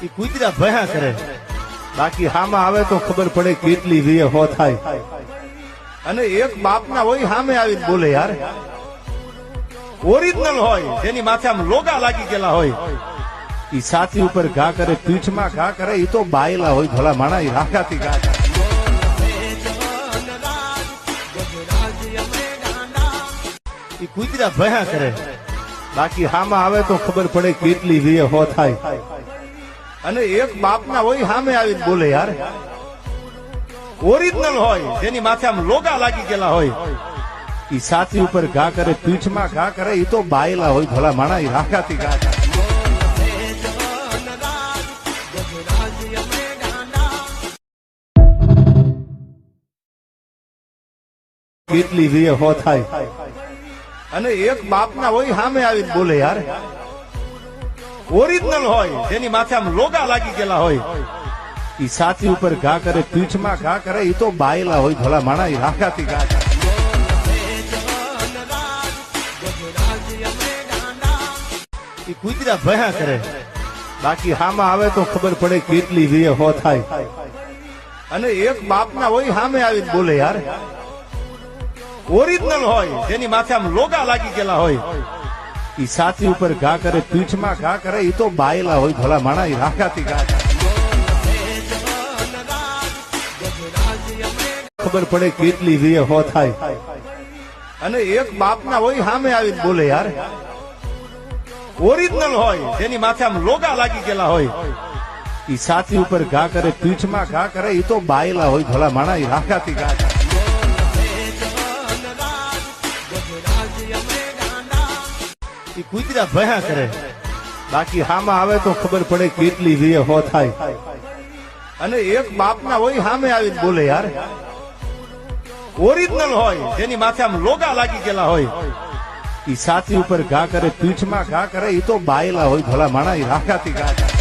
ઈ કુતરા ભયા કરે, બાકી હામાં આવે તો ખબર પડે કેટલી વીએ હો થાય. અને એક બાપના હોય સામે આવીને બોલે યાર, ઓરિજિનલ હોય જેની માથે આમ લોગા લાગી ગયેલા હોય, ઈ સાથી ઉપર ઘા કરે, પીઠમાં ઘા કરે, ઈ તો બાયલા હોય ભલા માણા, ઈ રાખાથી ઘા કરે. ઈ કુતરા ભયા કરે, બાકી હામાં આવે તો ખબર પડે કેટલી વીએ હો થાય. અને એક બાપના હોય સામે આવીને બોલે યાર, ઓરિજિનલ હોય જેની માથે આમ લોગા લાગી ગયેલા હોય, ઈ સાથી ઉપર ઘા કરે, પીઠમાં ઘા કરે, ઈ તો બાયલા હોય ભલા માણા, ઈ રાખાથી ઘા કરે. કેટલી વીએ હો થાય. અને એક બાપના હોય સામે આવીને બોલે યાર, ઓરિજિનલ હોય જેની માથે આમ લોગા લાગી ગયેલા હોય, ઈ સાથી ઉપર ઘા કરે, પીઠમાં ઘા કરે, ઈ તો બાયલા હોય ભલા માણા, ઈ રાખાથી ઘા કરે. ઈ કુતરા ભયા કરે, બાકી હામાં આવે તો ખબર પડે કેટલી વીએ હો થાય. અને એક બાપના હોય સામે આવીને બોલે યાર, ઓરિજિનલ હોય જેની માથે આમ લોગા લાગી ગયેલા હોય, ઈ સાથી ઉપર ઘા કરે, પીઠમાં ઘા કરે, ઈ તો બાયલા હોય ભલા માણા, ઈ રાખાથી ઘા કરે. ખબર પડે કેટલી વીએ હો થાય. અને એક બાપના હોય સામે આવીને બોલે યાર, ઓરિજિનલ હોય જેની માથે આમ લોગા લાગી ગયેલા હોય, ઈ સાથી ઉપર ઘા કરે, પીઠમાં ઘા કરે, ઈ તો બાયલા હોય ભલા માણા, ઈ રાખાથી ઘા કરે. ઈ કુતરા ભયા કરે, બાકી હામાં આવે તો ખબર પડે કેટલી વીએ હો થાય. અને એક બાપના હોય સામે આવીને બોલે યાર, ઓરિજિનલ હોય જેની માથે આમ લોગા લાગી ગયેલા હોય, ઈ સાથી ઉપર ઘા કરે, પીઠમાં ઘા કરે, ઈ તો બાયલા હોય ભલા માણા, ઈ રાખાથી ઘા કરે.